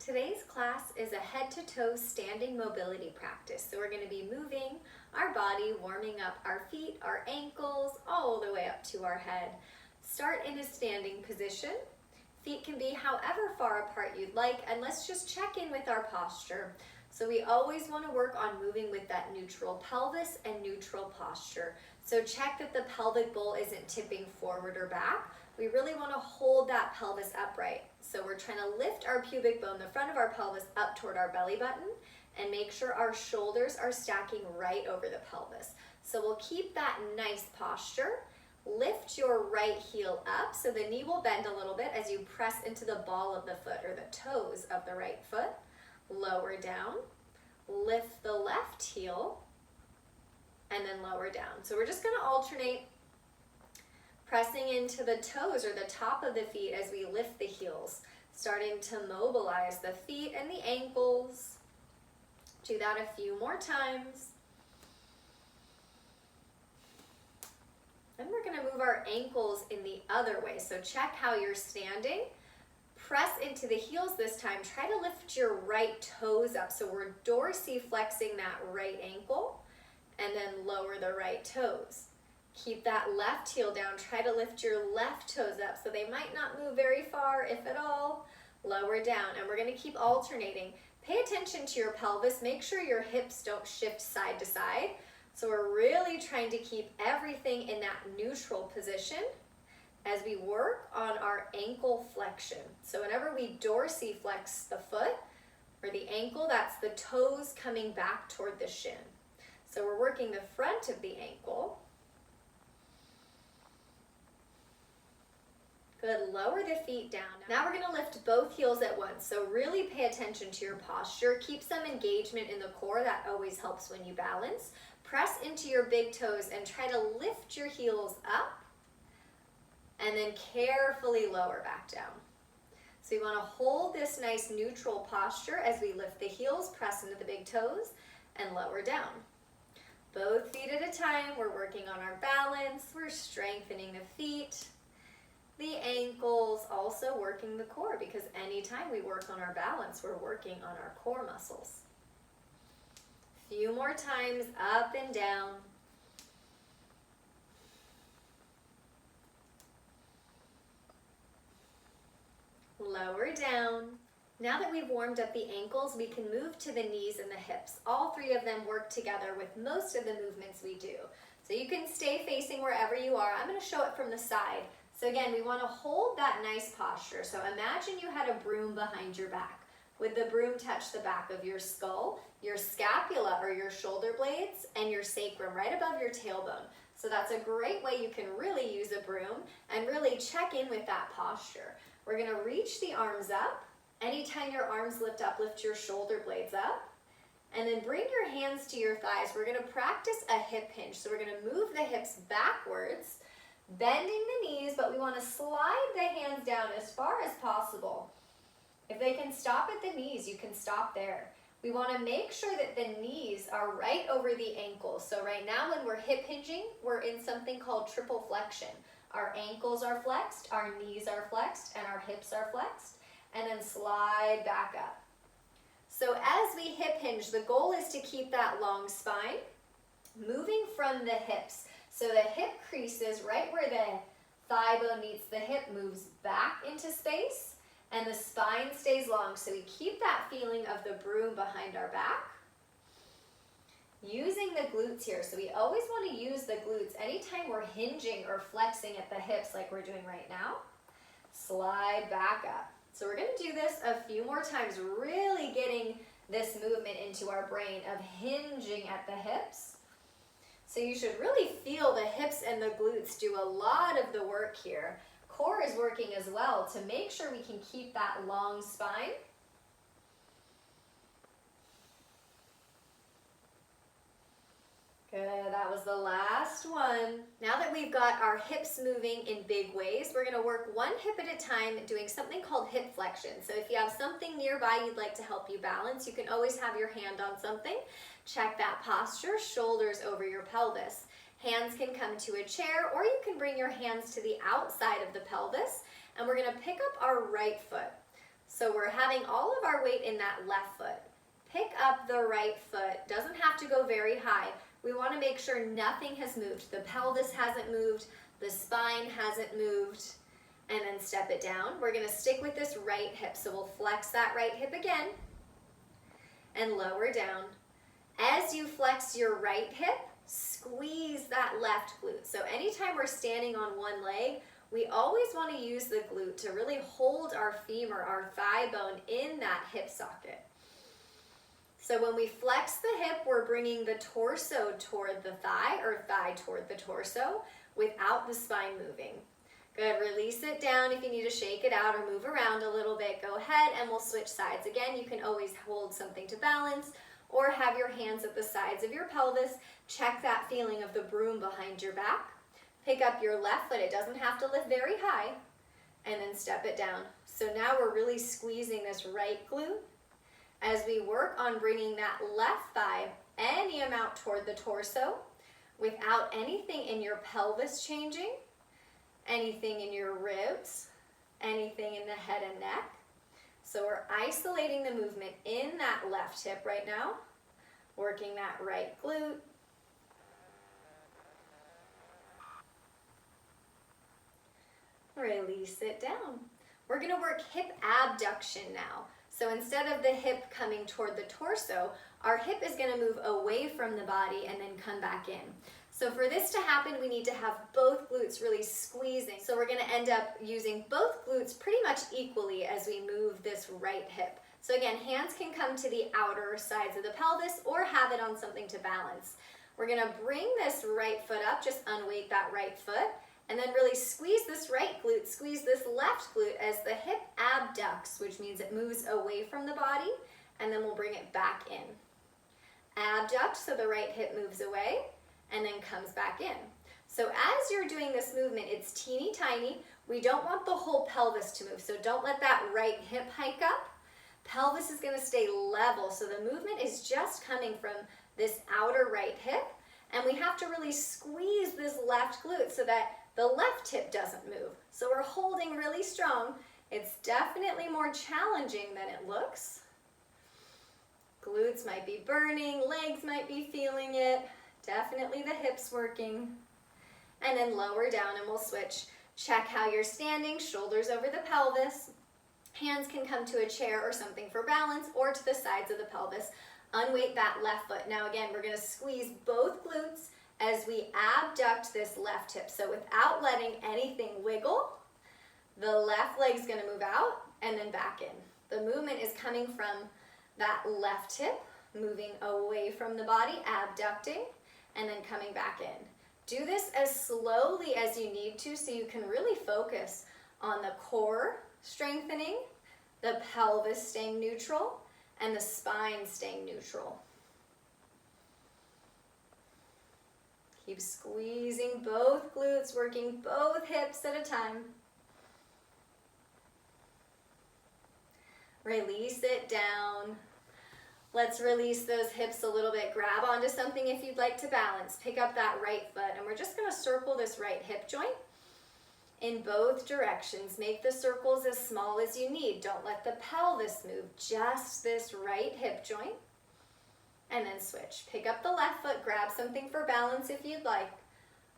Today's class is a head-to-toe standing mobility practice. So we're going to be moving our body, warming up our feet, our ankles, all the way up to our head. Start in a standing position. Feet can be however far apart you'd like, and let's just check in with our posture. So we always want to work on moving with that neutral pelvis and neutral posture. So check that the pelvic bowl isn't tipping forward or back. We really want to hold that pelvis upright. So we're trying to lift our pubic bone, the front of our pelvis, up toward our belly button, and make sure our shoulders are stacking right over the pelvis. So we'll keep that nice posture. Lift your right heel up so the knee will bend a little bit as you press into the ball of the foot or the toes of the right foot. Lower down, lift the left heel, and then lower down. So we're just going to alternate pressing into the toes or the top of the feet as we lift the heels, starting to mobilize the feet and the ankles. Do that a few more times. Then we're going to move our ankles in the other way. So check how you're standing. Press into the heels this time. Try to lift your right toes up. So we're dorsiflexing that right ankle and then lower the right toes. Keep that left heel down. Try to lift your left toes up so they might not move very far, if at all. Lower down, and we're going to keep alternating. Pay attention to your pelvis. Make sure your hips don't shift side to side. So we're really trying to keep everything in that neutral position as we work on our ankle flexion. So whenever we dorsiflex the foot or the ankle, that's the toes coming back toward the shin. So we're working the front of the ankle. Good, lower the feet down. Now we're gonna lift both heels at once. So really pay attention to your posture. Keep some engagement in the core. That always helps when you balance. Press into your big toes and try to lift your heels up and then carefully lower back down. So you wanna hold this nice neutral posture as we lift the heels, press into the big toes and lower down. Both feet at a time. We're working on our balance. We're strengthening the feet. The ankles, also working the core, because anytime we work on our balance, we're working on our core muscles. Few more times, up and down. Lower down. Now that we've warmed up the ankles, we can move to the knees and the hips. All three of them work together with most of the movements we do. So you can stay facing wherever you are. I'm going to show it from the side. So again, we want to hold that nice posture. So imagine you had a broom behind your back. Would the broom touch the back of your skull, your scapula or your shoulder blades, and your sacrum right above your tailbone? So that's a great way you can really use a broom and really check in with that posture. We're going to reach the arms up. Anytime your arms lift up, lift your shoulder blades up. And then bring your hands to your thighs. We're going to practice a hip hinge. So we're going to move the hips backwards, bending the knees, but we want to slide the hands down as far as possible. If they can stop at the knees, you can stop there. We want to make sure that the knees are right over the ankles. So right now when we're hip hinging, we're in something called triple flexion. Our ankles are flexed, our knees are flexed, and our hips are flexed. And then slide back up. So as we hip hinge, the goal is to keep that long spine moving from the hips. So the hip creases right where the thigh bone meets the hip, moves back into space, and the spine stays long. So we keep that feeling of the broom behind our back. Using the glutes here. So we always want to use the glutes anytime we're hinging or flexing at the hips like we're doing right now. Slide back up. So we're going to do this a few more times, really getting this movement into our brain of hinging at the hips. So you should really feel the hips and the glutes do a lot of the work here. Core is working as well to make sure we can keep that long spine. Good, that was the last one. Now that we've got our hips moving in big ways, we're gonna work one hip at a time doing something called hip flexion. So if you have something nearby you'd like to help you balance, you can always have your hand on something. Check that posture, shoulders over your pelvis. Hands can come to a chair, or you can bring your hands to the outside of the pelvis, and we're gonna pick up our right foot. So we're having all of our weight in that left foot. Pick up the right foot. Doesn't have to go very high. We want to make sure nothing has moved. The pelvis hasn't moved, the spine hasn't moved, and then step it down. We're going to stick with this right hip. So we'll flex that right hip again and lower down. As you flex your right hip, squeeze that left glute. So anytime we're standing on one leg, we always want to use the glute to really hold our femur, our thigh bone in that hip socket. So when we flex the hip, we're bringing the torso toward the thigh or thigh toward the torso without the spine moving. Good, release it down. If you need to shake it out or move around a little bit, go ahead and we'll switch sides. Again, you can always hold something to balance or have your hands at the sides of your pelvis. Check that feeling of the broom behind your back. Pick up your left foot. It doesn't have to lift very high. And then step it down. So now we're really squeezing this right glute as we work on bringing that left thigh any amount toward the torso without anything in your pelvis changing, anything in your ribs, anything in the head and neck. So we're isolating the movement in that left hip right now, working that right glute. Release it down. We're going to work hip abduction now. So instead of the hip coming toward the torso, our hip is going to move away from the body and then come back in. So for this to happen, we need to have both glutes really squeezing. So we're going to end up using both glutes pretty much equally as we move this right hip. So again, hands can come to the outer sides of the pelvis or have it on something to balance. We're going to bring this right foot up, just unweight that right foot, and then really squeeze this right glute, squeeze this left glute as the hip abducts, which means it moves away from the body, and then we'll bring it back in. Abduct, so the right hip moves away, and then comes back in. So as you're doing this movement, it's teeny tiny. We don't want the whole pelvis to move, so don't let that right hip hike up. Pelvis is gonna stay level, so the movement is just coming from this outer right hip, and we have to really squeeze this left glute so that the left hip doesn't move. So we're holding really strong. It's definitely more challenging than it looks. Glutes might be burning, legs might be feeling it. Definitely the hips working. And then lower down and we'll switch. Check how you're standing, shoulders over the pelvis. Hands can come to a chair or something for balance or to the sides of the pelvis. Unweight that left foot. Now again, we're going to squeeze both glutes as we abduct this left hip. So without letting anything wiggle, the left leg's going to move out and then back in. The movement is coming from that left hip, moving away from the body, abducting, and then coming back in. Do this as slowly as you need to so you can really focus on the core strengthening, the pelvis staying neutral, and the spine staying neutral. Keep squeezing both glutes, working both hips at a time. Release it down. Let's release those hips a little bit. Grab onto something if you'd like to balance. Pick up that right foot, and we're just going to circle this right hip joint in both directions. Make the circles as small as you need. Don't let the pelvis move, just this right hip joint. And then switch. Pick up the left foot, grab something for balance if you'd like.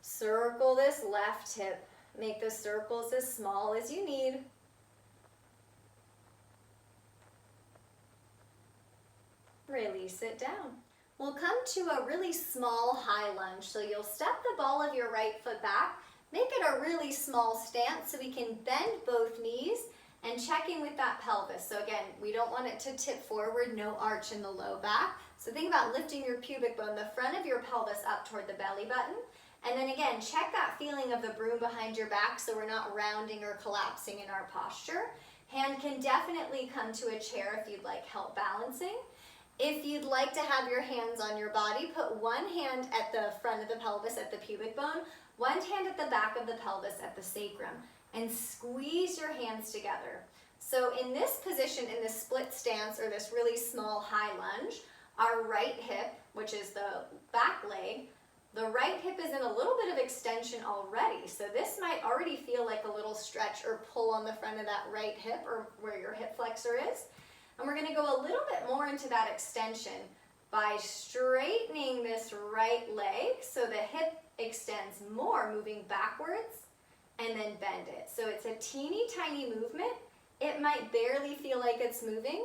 Circle this left hip. Make the circles as small as you need. Release it down. We'll come to a really small high lunge. So you'll step the ball of your right foot back. Make it a really small stance so we can bend both knees and check in with that pelvis. So again, we don't want it to tip forward, no arch in the low back. So think about lifting your pubic bone, the front of your pelvis up toward the belly button. And then again, check that feeling of the broom behind your back so we're not rounding or collapsing in our posture. Hand can definitely come to a chair if you'd like help balancing. If you'd like to have your hands on your body, put one hand at the front of the pelvis at the pubic bone, one hand at the back of the pelvis at the sacrum, and squeeze your hands together. So in this position, in this split stance or this really small high lunge, our right hip, which is the back leg, The right hip is in a little bit of extension already, so this might already feel like a little stretch or pull on the front of that right hip or where your hip flexor is. And we're gonna go a little bit more into that extension by straightening this right leg so the hip extends more, moving backwards, and then bend it. So it's a teeny tiny movement. It might barely feel like it's moving.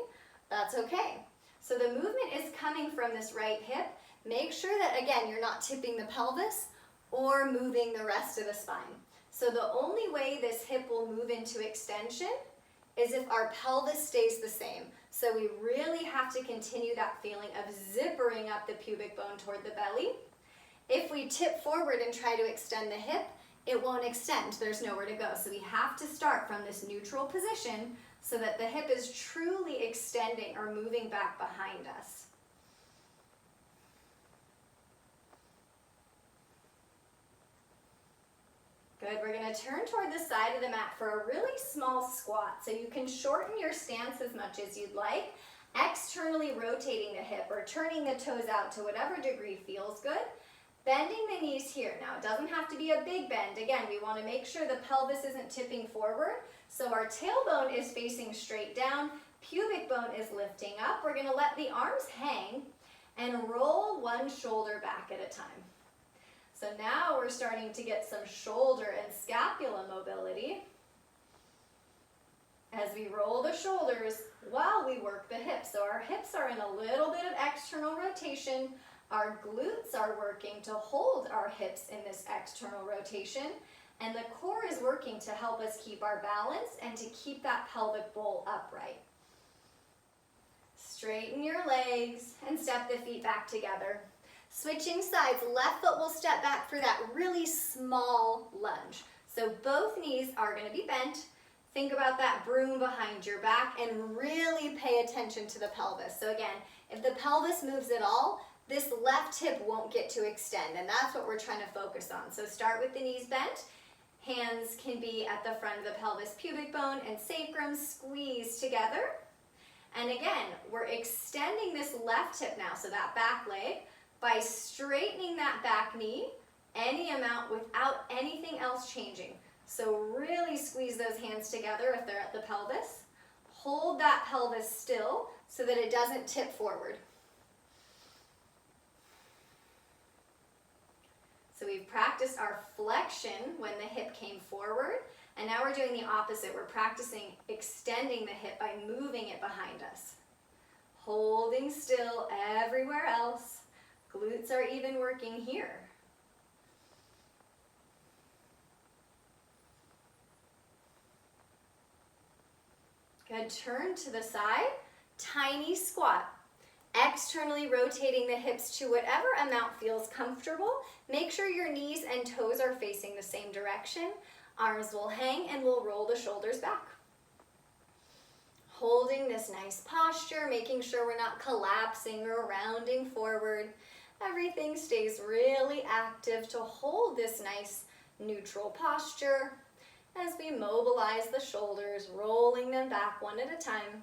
That's okay. So the movement is coming from this right hip. Make sure that, again, you're not tipping the pelvis or moving the rest of the spine. So the only way this hip will move into extension is if our pelvis stays the same. So we really have to continue that feeling of zippering up the pubic bone toward the belly. If we tip forward and try to extend the hip, it won't extend. There's nowhere to go. So we have to start from this neutral position so that the hip is truly extending or moving back behind us. Good, we're gonna turn toward the side of the mat for a really small squat. So you can shorten your stance as much as you'd like, externally rotating the hip or turning the toes out to whatever degree feels good. Bending the knees here. Now, it doesn't have to be a big bend. Again, we want to make sure the pelvis isn't tipping forward. So our tailbone is facing straight down, pubic bone is lifting up. We're going to let the arms hang and roll one shoulder back at a time. So now we're starting to get some shoulder and scapula mobility as we roll the shoulders while we work the hips. So our hips are in a little bit of external rotation. Our glutes are working to hold our hips in this external rotation, and the core is working to help us keep our balance and to keep that pelvic bowl upright. Straighten your legs and step the feet back together. Switching sides, left foot will step back for that really small lunge. So both knees are going to be bent. Think about that broom behind your back and really pay attention to the pelvis. So again, if the pelvis moves at all, this left hip won't get to extend, and that's what we're trying to focus on. So start with the knees bent. Hands can be at the front of the pelvis, pubic bone and sacrum squeeze together. And again, we're extending this left hip now, so that back leg, by straightening that back knee any amount without anything else changing. So really squeeze those hands together if they're at the pelvis. Hold that pelvis still so that it doesn't tip forward. So we've practiced our flexion when the hip came forward, and now we're doing the opposite. We're practicing extending the hip by moving it behind us. Holding still everywhere else. Glutes are even working here. Good, turn to the side, tiny squat. Externally rotating the hips to whatever amount feels comfortable. Make sure your knees and toes are facing the same direction. Arms will hang and we'll roll the shoulders back. Holding this nice posture, making sure we're not collapsing or rounding forward. Everything stays really active to hold this nice neutral posture as we mobilize the shoulders, rolling them back one at a time.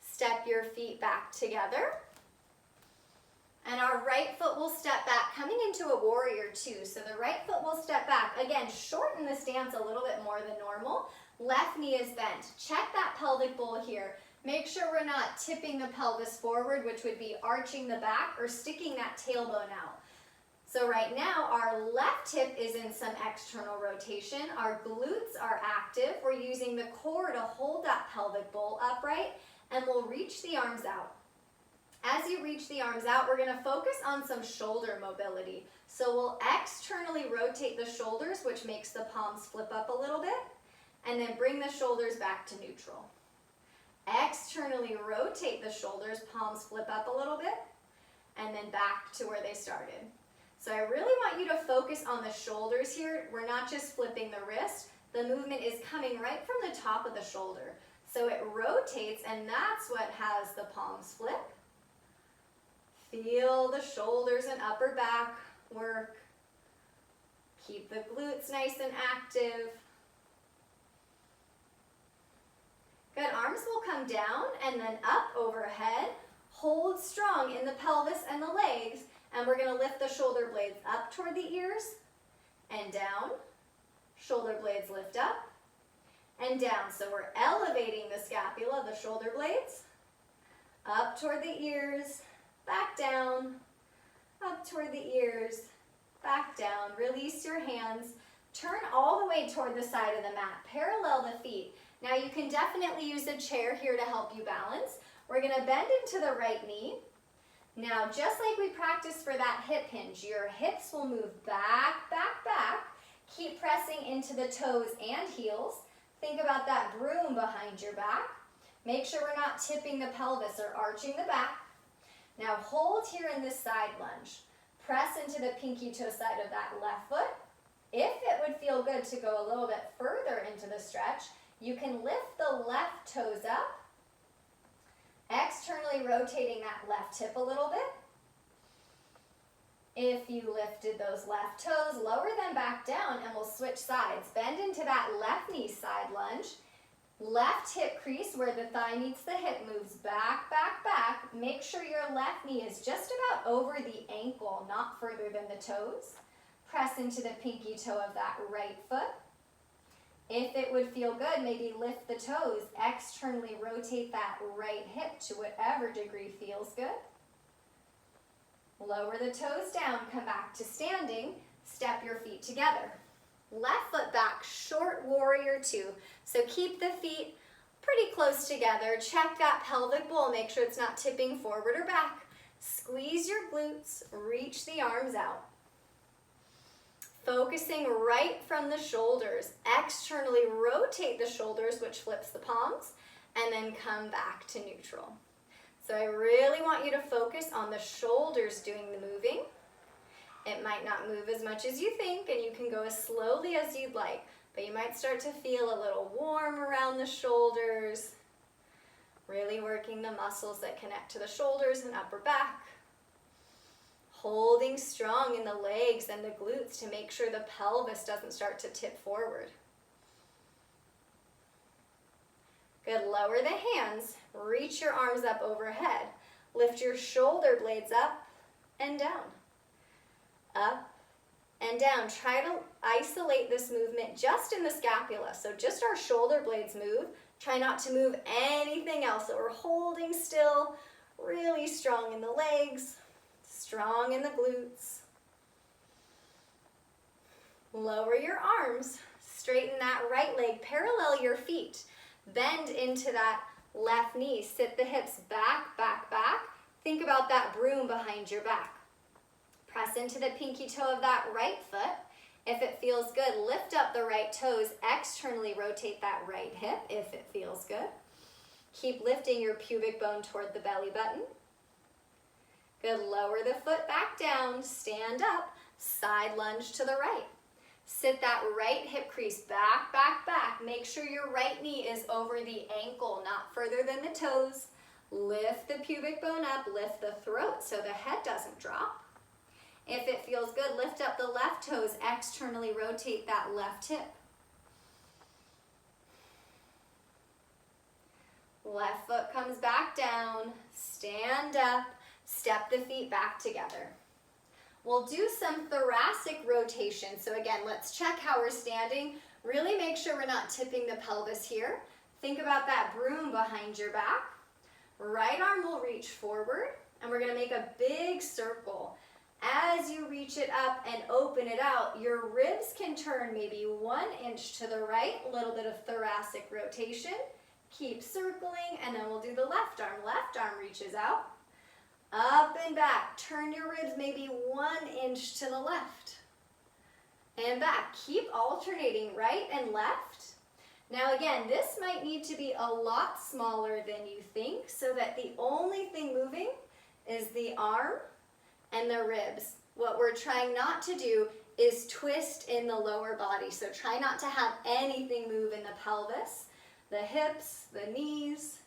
Step your feet back together. And our right foot will step back, coming into a warrior two. So the right foot will step back. Again, shorten the stance a little bit more than normal. Left knee is bent. Check that pelvic bowl here. Make sure we're not tipping the pelvis forward, which would be arching the back or sticking that tailbone out. So right now, our left hip is in some external rotation. Our glutes are active. We're using the core to hold that pelvic bowl upright, and we'll reach the arms out. As you reach the arms out, we're going to focus on some shoulder mobility. So we'll externally rotate the shoulders, which makes the palms flip up a little bit, and then bring the shoulders back to neutral. Externally rotate the shoulders, palms flip up a little bit, and then back to where they started. So I really want you to focus on the shoulders here. We're not just flipping the wrist. The movement is coming right from the top of the shoulder. So it rotates, and that's what has the palms flip. Feel the shoulders and upper back work. Keep the glutes nice and active. Good, arms will come down and then up overhead. Hold strong in the pelvis and the legs, and we're gonna lift the shoulder blades up toward the ears and down. Shoulder blades lift up and down. So we're elevating the scapula, the shoulder blades, up toward the ears, back down, up toward the ears, back down. Release your hands. Turn all the way toward the side of the mat. Parallel the feet. Now you can definitely use a chair here to help you balance. We're gonna bend into the right knee. Now, just like we practiced for that hip hinge, your hips will move back, back, back. Keep pressing into the toes and heels. Think about that broom behind your back. Make sure we're not tipping the pelvis or arching the back. Now hold here in this side lunge. Press into the pinky toe side of that left foot. If it would feel good to go a little bit further into the stretch, you can lift the left toes up, externally rotating that left hip a little bit. If you lifted those left toes, lower them back down and we'll switch sides. Bend into that left knee side lunge. Left hip crease where the thigh meets the hip moves back, back, back. Make sure your left knee is just about over the ankle, not further than the toes. Press into the pinky toe of that right foot. If it would feel good, maybe lift the toes, externally rotate that right hip to whatever degree feels good. Lower the toes down, come back to standing, step your feet together. Left foot back, short warrior two. So keep the feet pretty close together. Check that pelvic bowl, make sure it's not tipping forward or back. Squeeze your glutes, reach the arms out. Focusing right from the shoulders. Externally rotate the shoulders, which flips the palms, and then come back to neutral. So I really want you to focus on the shoulders doing the moving. It might not move as much as you think, and you can go as slowly as you'd like, but you might start to feel a little warm around the shoulders. Really working the muscles that connect to the shoulders and upper back. Holding strong in the legs and the glutes to make sure the pelvis doesn't start to tip forward. Good, lower the hands, reach your arms up overhead. Lift your shoulder blades up and down. Up and down. Try to isolate this movement just in the scapula. So just our shoulder blades move. Try not to move anything else. So we're holding still, really strong in the legs. Strong in the glutes. Lower your arms. Straighten that right leg. Parallel your feet. Bend into that left knee. Sit the hips back, back, back. Think about that broom behind your back. Press into the pinky toe of that right foot. If it feels good, lift up the right toes. Externally rotate that right hip if it feels good. Keep lifting your pubic bone toward the belly button. Good, lower the foot back down, stand up, side lunge to the right. Sit that right hip crease back, back, back. Make sure your right knee is over the ankle, not further than the toes. Lift the pubic bone up, lift the throat so the head doesn't drop. If it feels good, lift up the left toes, externally rotate that left hip. Left foot comes back down, stand up. Step the feet back together. We'll do some thoracic rotation. So again, let's check how we're standing. Really make sure we're not tipping the pelvis here. Think about that broom behind your back. Right arm will reach forward, and we're gonna make a big circle. As you reach it up and open it out, your ribs can turn maybe 1 inch to the right, a little bit of thoracic rotation. Keep circling, and then we'll do the left arm. Left arm reaches out. Up and back. Turn your ribs maybe 1 inch to the left. And back. Keep alternating right and left. Now again, this might need to be a lot smaller than you think so that the only thing moving is the arm and the ribs. What we're trying not to do is twist in the lower body. So try not to have anything move in the pelvis, the hips, the knees.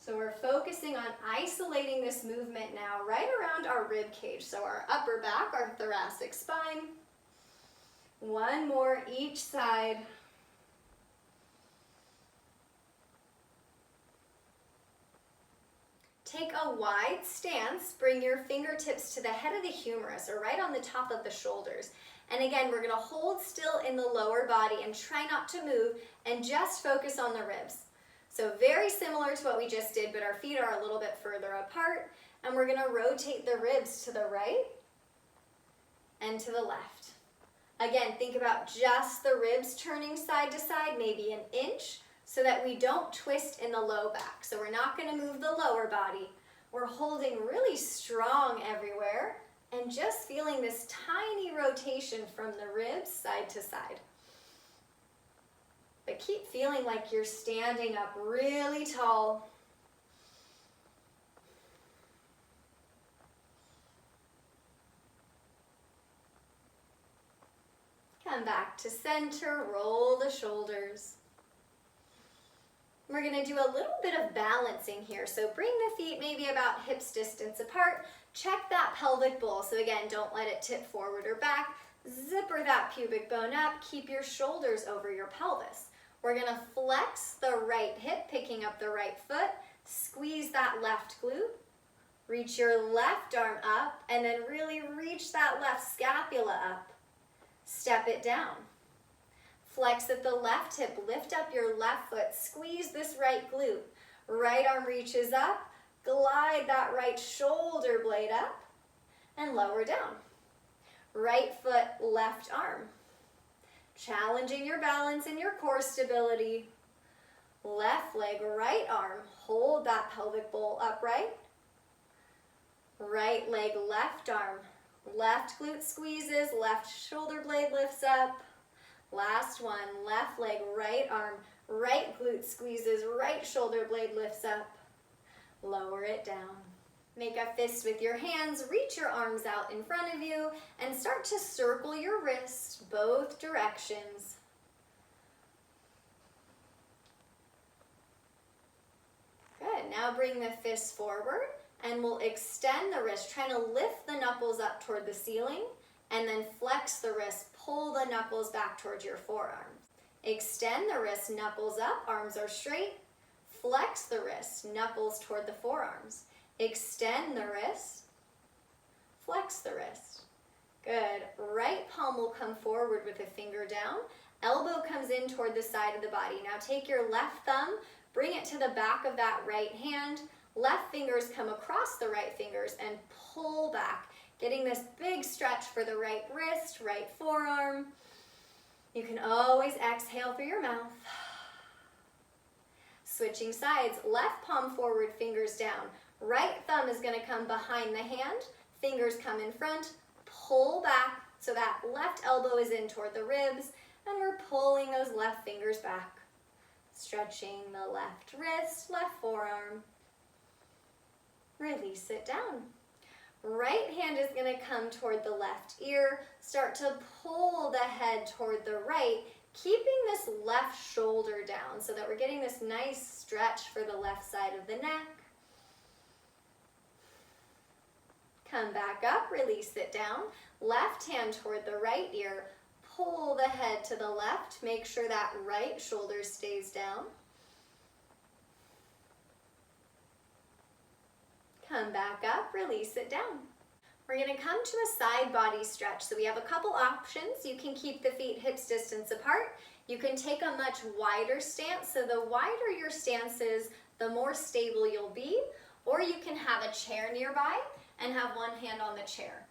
So we're focusing on isolating this movement now right around our rib cage. So our upper back, our thoracic spine. One more each side. Take a wide stance, bring your fingertips to the head of the humerus or right on the top of the shoulders. And again, we're gonna hold still in the lower body and try not to move and just focus on the ribs. So very similar to what we just did, but our feet are a little bit further apart, and we're gonna rotate the ribs to the right and to the left. Again, think about just the ribs turning side to side, maybe an inch, so that we don't twist in the low back. So we're not gonna move the lower body. We're holding really strong everywhere and just feeling this tiny rotation from the ribs side to side. But keep feeling like you're standing up really tall. Come back to center, roll the shoulders. We're gonna do a little bit of balancing here. So bring the feet maybe about hips distance apart. Check that pelvic bowl. So again, don't let it tip forward or back. Zipper that pubic bone up. Keep your shoulders over your pelvis. We're gonna flex the right hip, picking up the right foot. Squeeze that left glute. Reach your left arm up and then really reach that left scapula up. Step it down. Flex at the left hip, lift up your left foot, squeeze this right glute. Right arm reaches up, glide that right shoulder blade up and lower down. Right foot, left arm. Challenging your balance and your core stability. Left leg, right arm, hold that pelvic bowl upright. Right leg, left arm. Left glute squeezes, left shoulder blade lifts up. Last one, left leg, right arm, right glute squeezes, right shoulder blade lifts up. Lower it down. Make a fist with your hands, reach your arms out in front of you, and start to circle your wrists both directions. Good, now bring the fists forward, and we'll extend the wrist, trying to lift the knuckles up toward the ceiling, and then flex the wrist, pull the knuckles back towards your forearms. Extend the wrist, knuckles up, arms are straight. Flex the wrist, knuckles toward the forearms. Extend the wrist, flex the wrist. Good, right palm will come forward with a finger down. Elbow comes in toward the side of the body. Now take your left thumb, bring it to the back of that right hand. Left fingers come across the right fingers and pull back, getting this big stretch for the right wrist, right forearm. You can always exhale through your mouth. Switching sides, left palm forward, fingers down. Right thumb is going to come behind the hand, fingers come in front, pull back so that left elbow is in toward the ribs, and we're pulling those left fingers back. Stretching the left wrist, left forearm. Release it down. Right hand is going to come toward the left ear. Start to pull the head toward the right, keeping this left shoulder down so that we're getting this nice stretch for the left side of the neck. Come back up, release it down. Left hand toward the right ear. Pull the head to the left. Make sure that right shoulder stays down. Come back up, release it down. We're going to come to a side body stretch. So we have a couple options. You can keep the feet hips distance apart. You can take a much wider stance. So the wider your stance is, the more stable you'll be. Or you can have a chair nearby and have one hand on the chair.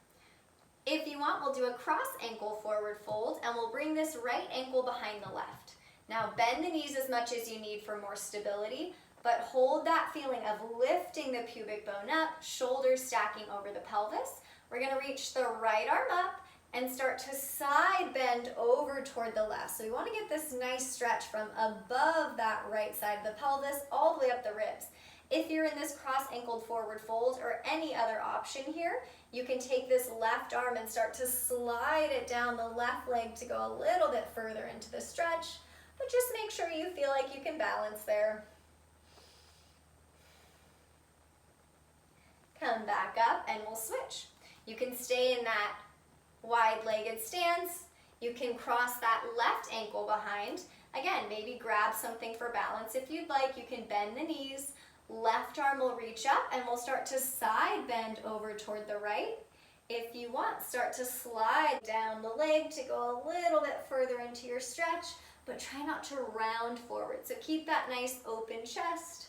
If you want, we'll do a cross ankle forward fold, and we'll bring this right ankle behind the left. Now bend the knees as much as you need for more stability, but hold that feeling of lifting the pubic bone up, shoulders stacking over the pelvis. We're going to reach the right arm up and start to side bend over toward the left. So we want to get this nice stretch from above that right side of the pelvis all the way up the ribs. If you're in this cross-ankled forward fold or any other option here, you can take this left arm and start to slide it down the left leg to go a little bit further into the stretch, but just make sure you feel like you can balance there. Come back up and we'll switch. You can stay in that wide-legged stance. You can cross that left ankle behind. Again, maybe grab something for balance if you'd like. You can bend the knees, Left arm will reach up and we'll start to side bend over toward the right. If you want, start to slide down the leg to go a little bit further into your stretch, but try not to round forward. So keep that nice open chest.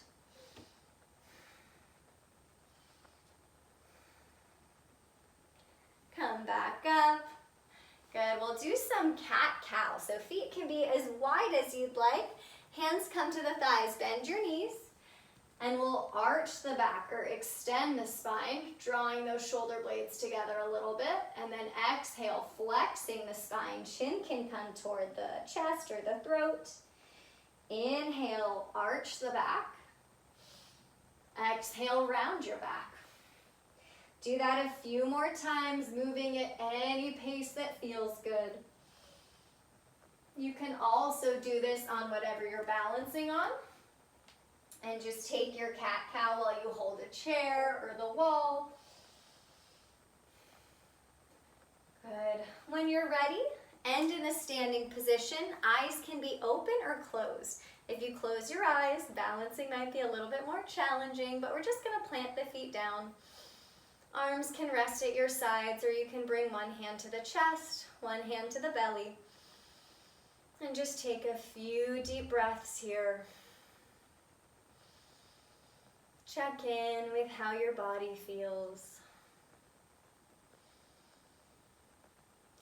Come back up. Good, we'll do some cat-cow. So feet can be as wide as you'd like. Hands come to the thighs, bend your knees. And we'll arch the back or extend the spine, drawing those shoulder blades together a little bit. And then exhale, flexing the spine. Chin can come toward the chest or the throat. Inhale, arch the back. Exhale, round your back. Do that a few more times, moving at any pace that feels good. You can also do this on whatever you're balancing on. And just take your cat-cow while you hold a chair or the wall. Good. When you're ready, end in a standing position. Eyes can be open or closed. If you close your eyes, balancing might be a little bit more challenging, but we're just going to plant the feet down. Arms can rest at your sides, or you can bring one hand to the chest, one hand to the belly. And just take a few deep breaths here. Check in with how your body feels.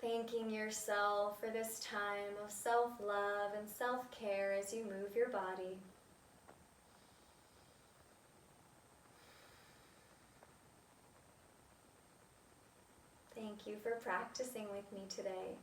Thanking yourself for this time of self-love and self-care as you move your body. Thank you for practicing with me today.